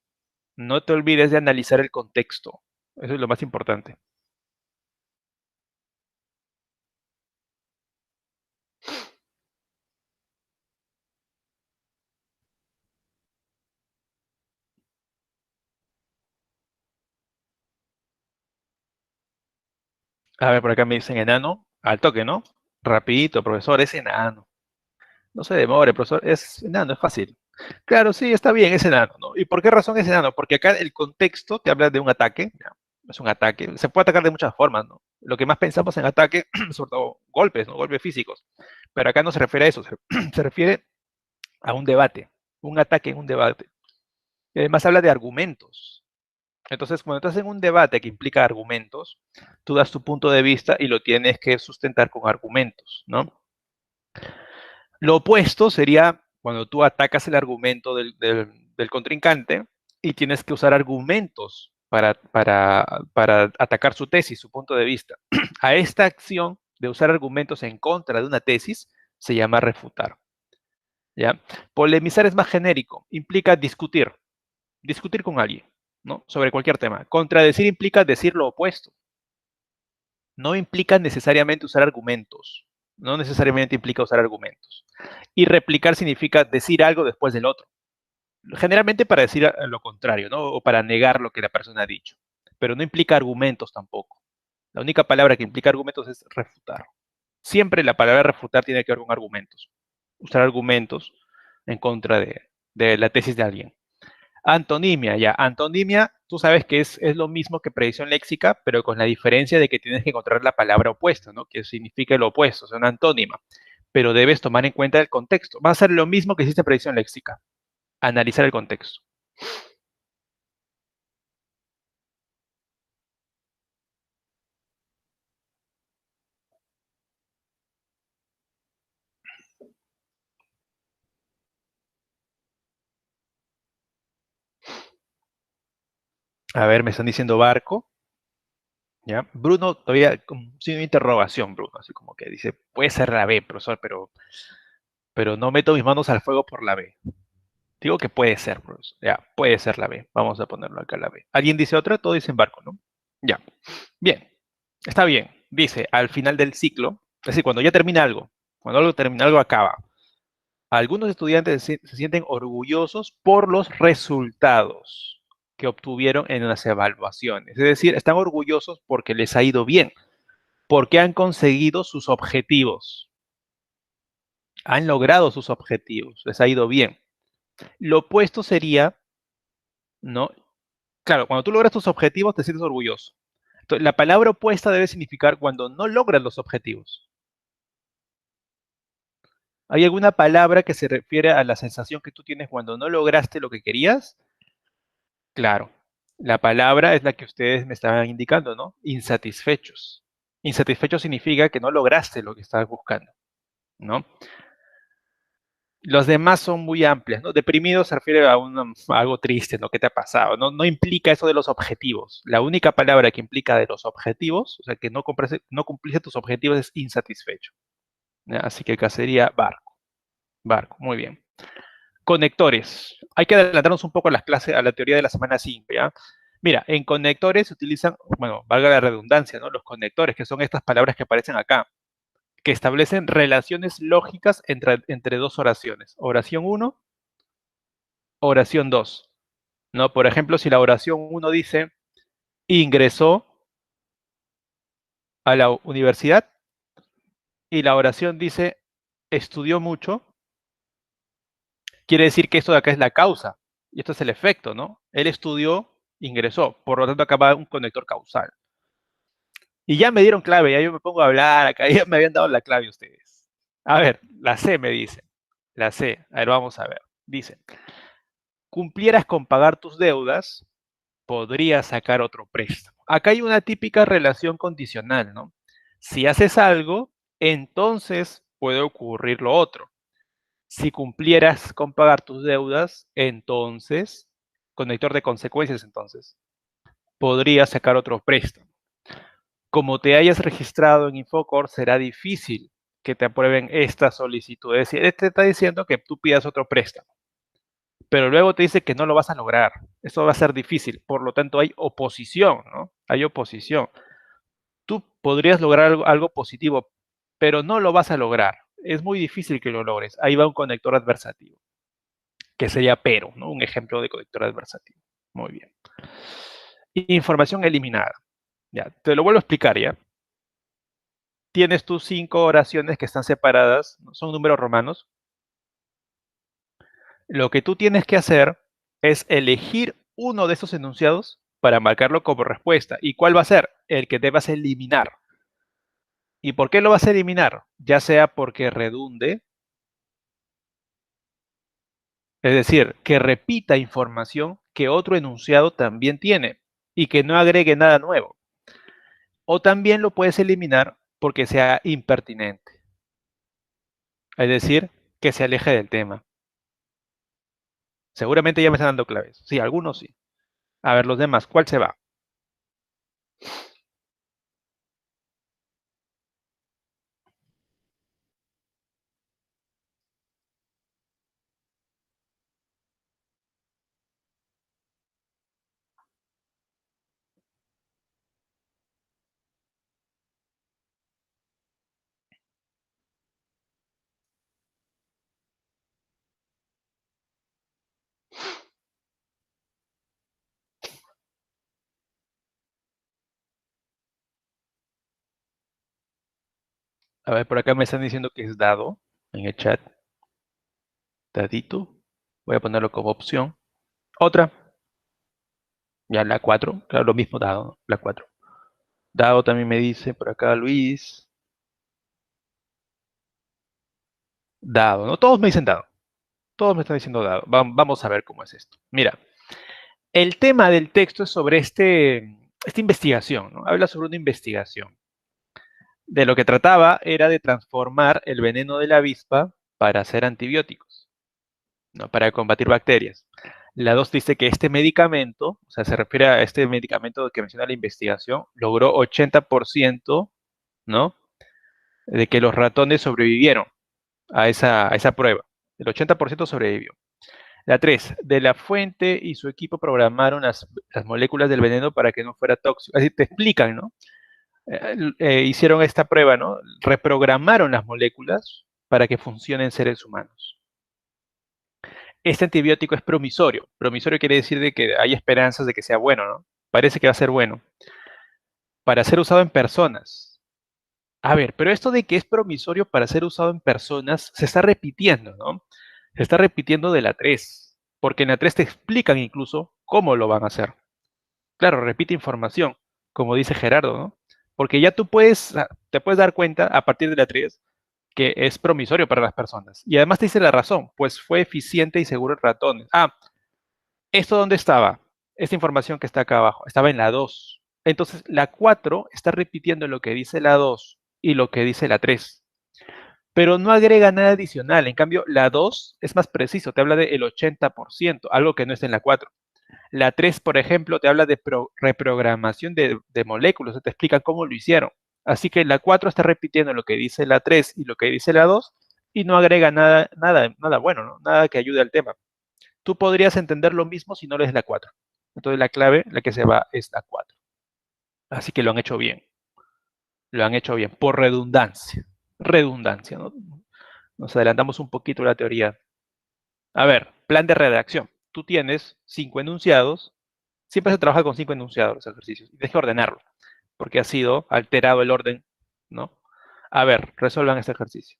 No te olvides de analizar el contexto. Eso es lo más importante. A ver, por acá me dicen enano. Al toque, ¿no? Rapidito, profesor, es enano. No se demore, profesor, es enano, es fácil. Claro, sí, está bien, es enano, ¿no? ¿Y por qué razón es enano? Porque acá el contexto te habla de un ataque, ¿ya? Es un ataque, se puede atacar de muchas formas, ¿no? Lo que más pensamos en ataque, sobre todo golpes, ¿no? Golpes físicos. Pero acá no se refiere a eso, se refiere a un debate, un ataque en un debate. Y además habla de argumentos. Entonces, cuando estás en un debate que implica argumentos, tú das tu punto de vista y lo tienes que sustentar con argumentos, ¿no? Lo opuesto sería cuando tú atacas el argumento del contrincante y tienes que usar argumentos para atacar su tesis, su punto de vista. A esta acción de usar argumentos en contra de una tesis se llama refutar. ¿Ya? Polemizar es más genérico, implica discutir con alguien, ¿no? Sobre cualquier tema. Contradecir implica decir lo opuesto. No implica necesariamente usar argumentos. No necesariamente implica usar argumentos. Y replicar significa decir algo después del otro. Generalmente para decir lo contrario, ¿no? O para negar lo que la persona ha dicho. Pero no implica argumentos tampoco. La única palabra que implica argumentos es refutar. Siempre la palabra refutar tiene que ver con argumentos. Usar argumentos en contra de la tesis de alguien. Antonimia, ya. Antonimia, tú sabes que es lo mismo que predicción léxica, pero con la diferencia de que tienes que encontrar la palabra opuesta, ¿no? Que significa lo opuesto, es una antónima. Pero debes tomar en cuenta el contexto. Va a ser lo mismo que hiciste predicción léxica. Analizar el contexto. A ver, me están diciendo barco. ¿Ya? Bruno, todavía sin una interrogación, Bruno, así como que dice, puede ser la B, profesor, pero no meto mis manos al fuego por la B. Digo que puede ser, profesor. Ya, puede ser la B. Vamos a ponerlo acá la B. ¿Alguien dice otra? Todos dicen barco, ¿no? Ya. Bien. Está bien. Dice, al final del ciclo, es decir, cuando ya termina algo, cuando algo termina, algo acaba, algunos estudiantes se sienten orgullosos por los resultados que obtuvieron en las evaluaciones. Es decir, están orgullosos porque les ha ido bien, porque han conseguido sus objetivos, han logrado sus objetivos, les ha ido bien. Lo opuesto sería, ¿no? Claro, cuando tú logras tus objetivos te sientes orgulloso. Entonces, la palabra opuesta debe significar cuando no logras los objetivos. ¿Hay alguna palabra que se refiere a la sensación que tú tienes cuando no lograste lo que querías? Claro, la palabra es la que ustedes me estaban indicando, ¿no? Insatisfechos. Insatisfecho significa que no lograste lo que estabas buscando, ¿no? Los demás son muy amplias, ¿no? Deprimido se refiere a algo triste, ¿no? ¿Qué te ha pasado? No, no implica eso de los objetivos. La única palabra que implica de los objetivos, o sea, que no cumpliste tus objetivos es insatisfecho. ¿Ya? Así que acá sería barco. Barco, muy bien. Conectores. Hay que adelantarnos un poco a las clases, a la teoría de la semana 5, ¿ya? Mira, en conectores se utilizan, bueno, valga la redundancia, ¿no? Los conectores, que son estas palabras que aparecen acá, que establecen relaciones lógicas entre dos oraciones. Oración uno, oración 2, ¿no? Por ejemplo, si la oración uno dice, ingresó a la universidad, y la oración dice, estudió mucho, quiere decir que esto de acá es la causa, y esto es el efecto, ¿no? Él estudió, ingresó, por lo tanto acá va un conector causal. Y ya me dieron clave, ya yo me pongo a hablar, acá ya me habían dado la clave ustedes. A ver, la C me dice. La C, a ver, vamos a ver. Dice, cumplieras con pagar tus deudas, podrías sacar otro préstamo. Acá hay una típica relación condicional, ¿no? Si haces algo, entonces puede ocurrir lo otro. Si cumplieras con pagar tus deudas, entonces, conector de consecuencias, entonces, podrías sacar otro préstamo. Como te hayas registrado en Infocor, será difícil que te aprueben esta solicitud. Es decir, este está diciendo que tú pidas otro préstamo. pero luego te dice que no lo vas a lograr. Eso va a ser difícil, por lo tanto hay oposición, ¿no? Hay oposición. Tú podrías lograr algo positivo, pero no lo vas a lograr. Es muy difícil que lo logres. Ahí va un conector adversativo, que sería pero, ¿no? Un ejemplo de conector adversativo. Muy bien. Información eliminada. Ya, te lo vuelvo a explicar ya. Tienes tus 5 oraciones que están separadas, ¿no? Son números romanos. Lo que tú tienes que hacer es elegir uno de esos enunciados para marcarlo como respuesta. ¿Y cuál va a ser? El que debas eliminar. ¿Y por qué lo vas a eliminar? Ya sea porque redunde, es decir, que repita información que otro enunciado también tiene y que no agregue nada nuevo. O también lo puedes eliminar porque sea impertinente, es decir, que se aleje del tema. Seguramente ya me están dando claves. Sí, algunos sí. A ver, los demás, ¿cuál se va? A ver, por acá me están diciendo que es dado en el chat. Dadito. Voy a ponerlo como opción. Otra, ya la 4. Claro, lo mismo dado, ¿no? La 4. Dado también me dice por acá Luis. Dado, ¿no? Todos me dicen dado. Todos me están diciendo dado. Vamos a ver cómo es esto. Mira, el tema del texto es sobre esta investigación, ¿no? Habla sobre una investigación. De lo que trataba era de transformar el veneno de la avispa para hacer antibióticos, ¿no? Para combatir bacterias. La 2 dice que este medicamento, o sea, se refiere a este medicamento que menciona la investigación, logró 80%, ¿no? De que los ratones sobrevivieron a esa prueba. El 80% sobrevivió. La 3 de la fuente y su equipo programaron las moléculas del veneno para que no fuera tóxico. Así te explican, ¿no? Hicieron esta prueba, ¿no? Reprogramaron las moléculas para que funcionen en seres humanos. Este antibiótico es promisorio. Promisorio quiere decir de que hay esperanzas de que sea bueno, ¿no? Parece que va a ser bueno. Para ser usado en personas. A ver, pero esto de que es promisorio para ser usado en personas se está repitiendo, ¿no? Se está repitiendo de la 3, porque en la 3 te explican incluso cómo lo van a hacer. Claro, repite información, como dice Gerardo, ¿no? Porque ya tú te puedes dar cuenta a partir de la 3 que es promisorio para las personas. Y además te dice la razón, pues fue eficiente y seguro en ratones. Ah, ¿esto dónde estaba? Esta información que está acá abajo, estaba en la 2. Entonces, la 4 está repitiendo lo que dice la 2 y lo que dice la 3, pero no agrega nada adicional. En cambio, la 2 es más preciso, te habla del 80%, algo que no está en la 4. La 3, por ejemplo, te habla de reprogramación de moléculas, te explica cómo lo hicieron. Así que la 4 está repitiendo lo que dice la 3 y lo que dice la 2 y no agrega nada bueno, ¿no? Nada que ayude al tema. Tú podrías entender lo mismo si no lees la 4. Entonces la clave, la que se va, es la 4. Así que lo han hecho bien. Lo han hecho bien, por redundancia. Redundancia, ¿no? Nos adelantamos un poquito a la teoría. A ver, plan de redacción. Tú tienes 5 enunciados. Siempre se trabaja con 5 enunciados los ejercicios. Y tienes que ordenarlo, porque ha sido alterado el orden, ¿no? A ver, resuelvan este ejercicio.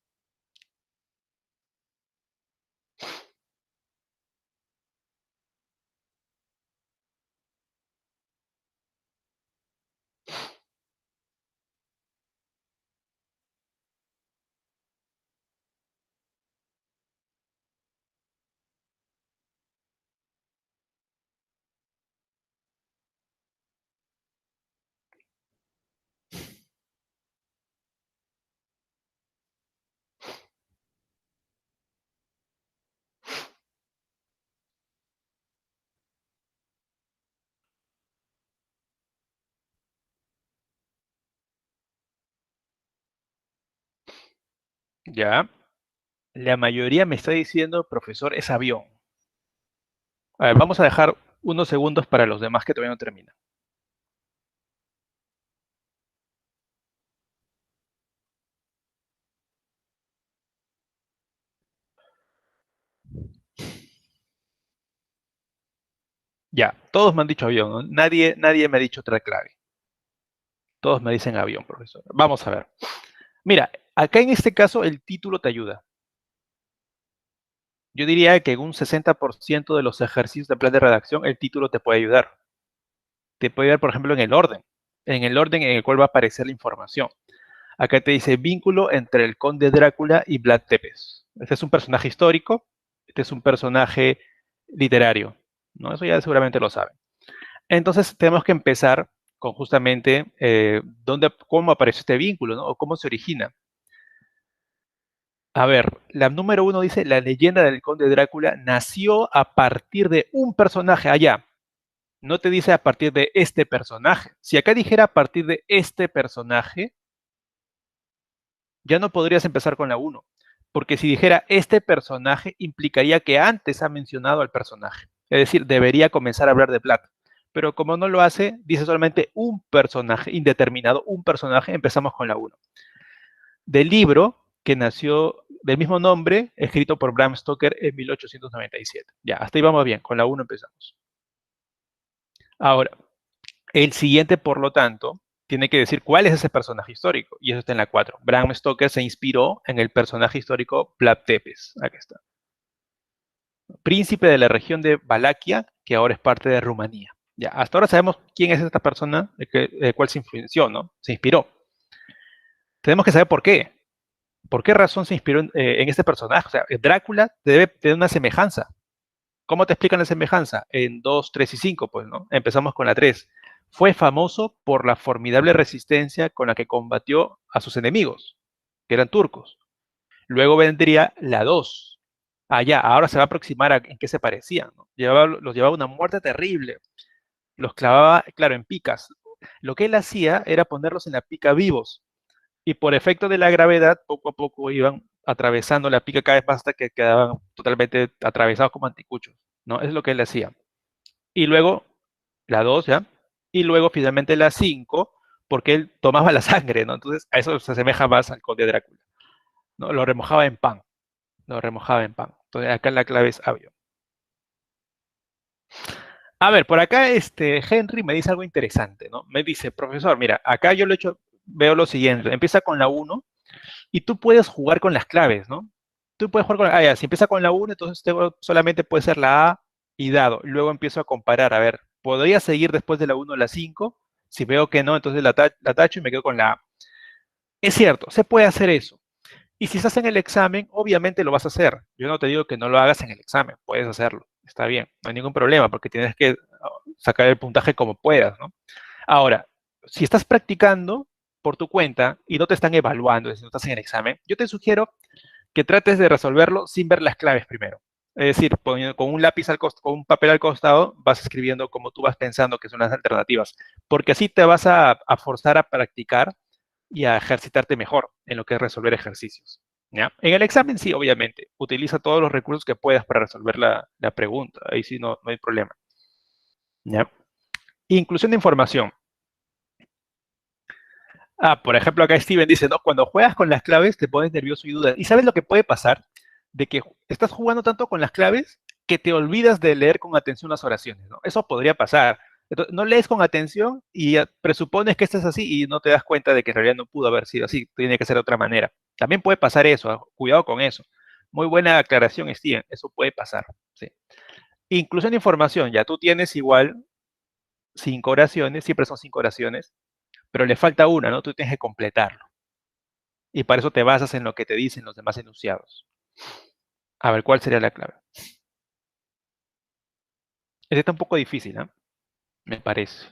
Ya. La mayoría me está diciendo, profesor, es avión. A ver, vamos a dejar unos segundos para los demás que todavía no terminan. Ya, todos me han dicho avión, ¿no? Nadie me ha dicho otra clave. Todos me dicen avión, profesor. Vamos a ver. Mira, acá en este caso el título te ayuda. Yo diría que en un 60% de los ejercicios de plan de redacción el título te puede ayudar. Te puede ayudar, por ejemplo, en el orden en el cual va a aparecer la información. Acá te dice vínculo entre el conde Drácula y Vlad Tepes. Este es un personaje histórico, este es un personaje literario, ¿no? Eso ya seguramente lo saben. Entonces tenemos que empezar con justamente cómo apareció este vínculo, ¿no? O cómo se origina. A ver, la número uno dice, la leyenda del conde Drácula nació a partir de un personaje allá. No te dice a partir de este personaje. Si acá dijera a partir de este personaje, ya no podrías empezar con la uno, porque si dijera este personaje, implicaría que antes ha mencionado al personaje. Es decir, debería comenzar a hablar de Vlad. Pero como no lo hace, dice solamente un personaje indeterminado, un personaje, empezamos con la uno. Del libro que nació del mismo nombre, escrito por Bram Stoker en 1897. Ya, hasta ahí vamos bien, con la uno empezamos. Ahora, el siguiente, por lo tanto, tiene que decir cuál es ese personaje histórico, y eso está en la 4. Bram Stoker se inspiró en el personaje histórico Vlad Tepes, aquí está. Príncipe de la región de Valaquia, que ahora es parte de Rumanía. Ya, hasta ahora sabemos quién es esta persona, de cuál se influenció, ¿no? Se inspiró. Tenemos que saber por qué. ¿Por qué razón se inspiró en este personaje? O sea, Drácula debe tener una semejanza. ¿Cómo te explican la semejanza? En 2, 3 y 5, pues, ¿no? Empezamos con la 3. Fue famoso por la formidable resistencia con la que combatió a sus enemigos, que eran turcos. Luego vendría la 2. Allá, ahora se va a aproximar a en qué se parecían, ¿no? Los llevaba a una muerte terrible. Los clavaba, claro, en picas. Lo que él hacía era ponerlos en la pica vivos. Y por efecto de la gravedad, poco a poco iban atravesando la pica cada vez más hasta que quedaban totalmente atravesados como anticuchos, ¿no? Es lo que él hacía. Y luego la 2 ¿ya? Y luego finalmente la 5 porque él tomaba la sangre, ¿no? Entonces a eso se asemeja más al conde Drácula, ¿no? Lo remojaba en pan, lo remojaba en pan. Entonces acá la clave es avión. A ver, por acá Henry me dice algo interesante, ¿no? Me dice, profesor, mira, acá yo lo he hecho, veo lo siguiente, empieza con la uno y tú puedes jugar con las claves, ¿no? Tú puedes jugar con, ya, si empieza con la uno entonces solamente puede ser la A y dado. Luego empiezo a comparar, a ver, ¿podría seguir después de la uno la 5? Si veo que no, entonces la tacho y me quedo con la A. Es cierto, se puede hacer eso. Y si estás en el examen, obviamente lo vas a hacer. Yo no te digo que no lo hagas en el examen, puedes hacerlo, está bien, no hay ningún problema porque tienes que sacar el puntaje como puedas, ¿no? Ahora, si estás practicando por tu cuenta y no te están evaluando, si no estás en el examen, yo te sugiero que trates de resolverlo sin ver las claves primero. Es decir, con un lápiz con un papel al costado, vas escribiendo como tú vas pensando que son las alternativas, porque así te vas a forzar a practicar y a ejercitarte mejor en lo que es resolver ejercicios. ¿Ya? En el examen sí, obviamente, utiliza todos los recursos que puedas para resolver la pregunta, ahí sí no hay problema. ¿Ya? Inclusión de información. Por ejemplo, acá Steven dice, no, cuando juegas con las claves te pones nervioso y dudas. ¿Y sabes lo que puede pasar? De que estás jugando tanto con las claves que te olvidas de leer con atención las oraciones, ¿no? Eso podría pasar. Entonces, no lees con atención y presupones que esto es así y no te das cuenta de que en realidad no pudo haber sido así, tiene que ser de otra manera. También puede pasar eso, ¿ah? Cuidado con eso. Muy buena aclaración, Steven, eso puede pasar. Sí. Inclusión de información, ya tú tienes igual 5 oraciones, siempre son 5 oraciones, pero le falta una, ¿no? Tú tienes que completarlo. Y para eso te basas en lo que te dicen los demás enunciados. A ver, ¿cuál sería la clave? Este está un poco difícil, ¿no? Me parece.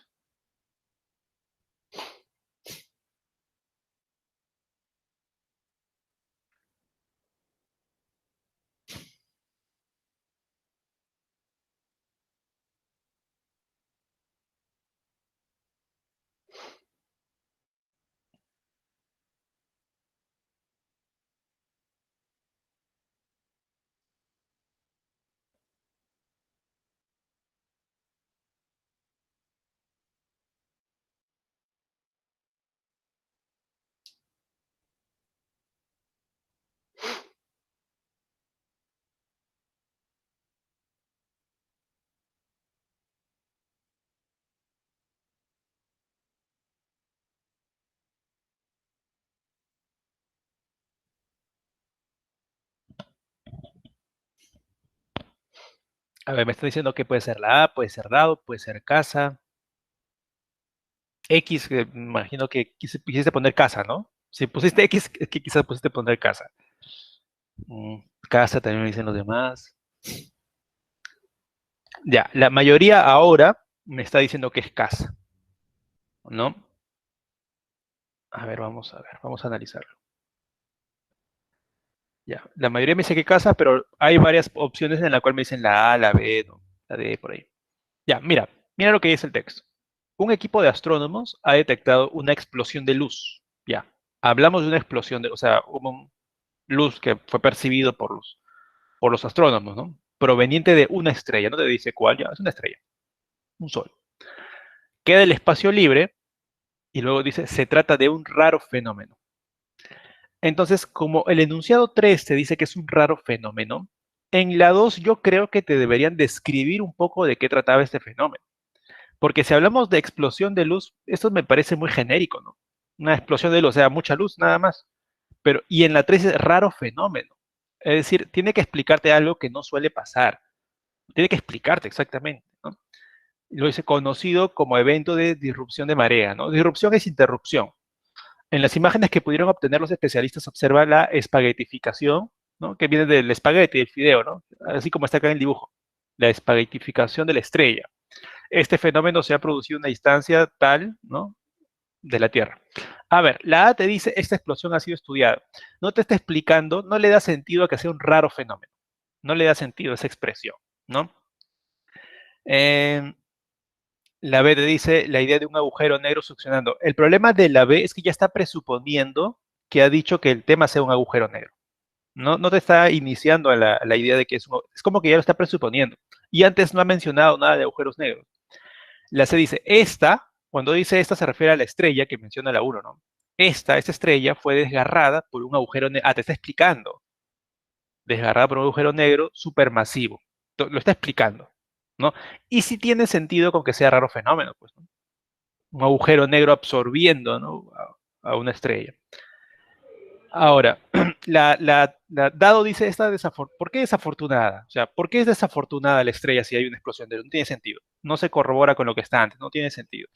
A ver, me está diciendo que puede ser la A, puede ser dado, puede ser casa. X, que me imagino que quisiste poner casa, ¿no? Si pusiste X, es que quizás pusiste poner casa. Casa también me dicen los demás. Ya, la mayoría ahora me está diciendo que es casa, ¿no? A ver, vamos a analizarlo. Ya, la mayoría me dice que casa, pero hay varias opciones en la cual me dicen la A, la B, ¿no? La D, por ahí. Ya, mira lo que dice el texto. Un equipo de astrónomos ha detectado una explosión de luz. Ya, hablamos de una explosión o sea, hubo luz que fue percibido por los astrónomos, ¿no? Proveniente de una estrella, no te dice cuál, ya, es una estrella, un sol. Queda el espacio libre y luego dice, se trata de un raro fenómeno. Entonces, como el enunciado 3 te dice que es un raro fenómeno, en la 2 yo creo que te deberían describir un poco de qué trataba este fenómeno. Porque si hablamos de explosión de luz, esto me parece muy genérico, ¿no? Una explosión de luz, o sea, mucha luz nada más. Pero, y en la 3 es raro fenómeno. Es decir, tiene que explicarte algo que no suele pasar. Tiene que explicarte exactamente, ¿no? Lo dice conocido como evento de disrupción de marea, ¿no? Disrupción es interrupción. En las imágenes que pudieron obtener los especialistas observa la espaguetificación, ¿no? Que viene del espagueti, del fideo, ¿no? Así como está acá en el dibujo. La espaguetificación de la estrella. Este fenómeno se ha producido en una distancia tal, ¿no? De la Tierra. A ver, la A te dice, esta explosión ha sido estudiada. No te está explicando, no le da sentido a que sea un raro fenómeno. No le da sentido esa expresión, ¿no? Eh, la B te dice la idea de un agujero negro succionando. El problema de la B es que ya está presuponiendo que ha dicho que el tema sea un agujero negro. No te está iniciando a la idea de que es como que ya lo está presuponiendo. Y antes no ha mencionado nada de agujeros negros. La C dice, cuando dice esta se refiere a la estrella que menciona la uno, ¿no? Esta estrella fue desgarrada por un agujero negro. Ah, te está explicando. Desgarrada por un agujero negro supermasivo. Lo está explicando, ¿no? Y si tiene sentido con que sea raro fenómeno, pues, ¿no? Un agujero negro absorbiendo, ¿no? A una estrella. Ahora, Dado dice ¿por qué desafortunada? O sea, ¿por qué es desafortunada la estrella si hay una explosión de luz? No tiene sentido. No se corrobora con lo que está antes, no tiene sentido.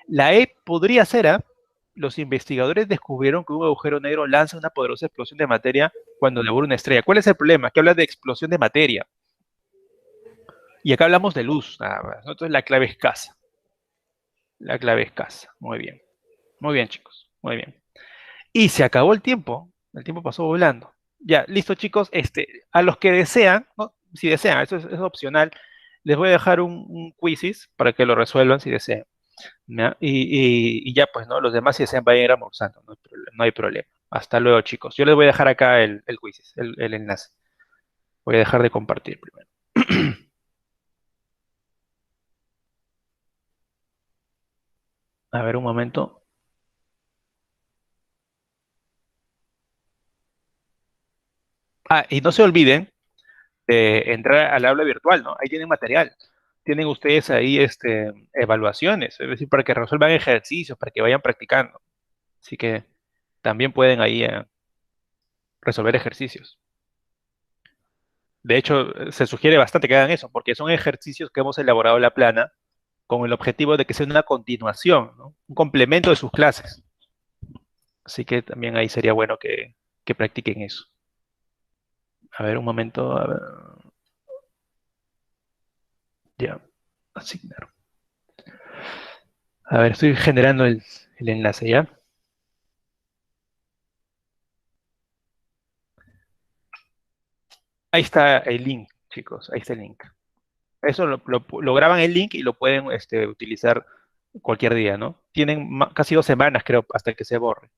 La E podría ser, ¿ah? Los investigadores descubrieron que un agujero negro lanza una poderosa explosión de materia cuando devora una estrella. ¿Cuál es el problema? Que habla de explosión de materia. Y acá hablamos de luz, nada más, ¿no? Entonces la clave es casa. La clave es casa. Muy bien. Muy bien, chicos. Muy bien. Y se acabó el tiempo. El tiempo pasó volando. Ya, listo, chicos. A los que desean, ¿no? Si desean, eso es opcional, les voy a dejar un quizzes para que lo resuelvan si desean. ¿Ya? Y ya, pues, ¿no? Los demás si desean vayan a ir almorzando, no hay problema. No hay problema. Hasta luego, chicos. Yo les voy a dejar acá el quizzes, el enlace. Voy a dejar de compartir primero. A ver, un momento. Ah, y no se olviden entrar al aula virtual, ¿no? Ahí tienen material. Tienen ustedes ahí evaluaciones, es decir, para que resuelvan ejercicios, para que vayan practicando. Así que también pueden ahí resolver ejercicios. De hecho, se sugiere bastante que hagan eso, porque son ejercicios que hemos elaborado en la plana con el objetivo de que sea una continuación, ¿no? Un complemento de sus clases. Así que también ahí sería bueno que practiquen eso. A ver, un momento. A ver, ya, asignar. A ver, estoy generando el enlace ya. Ahí está el link, chicos. Ahí está el link. Eso lo graban el link y lo pueden utilizar cualquier día, ¿no? Tienen casi 2 semanas, creo, hasta que se borre.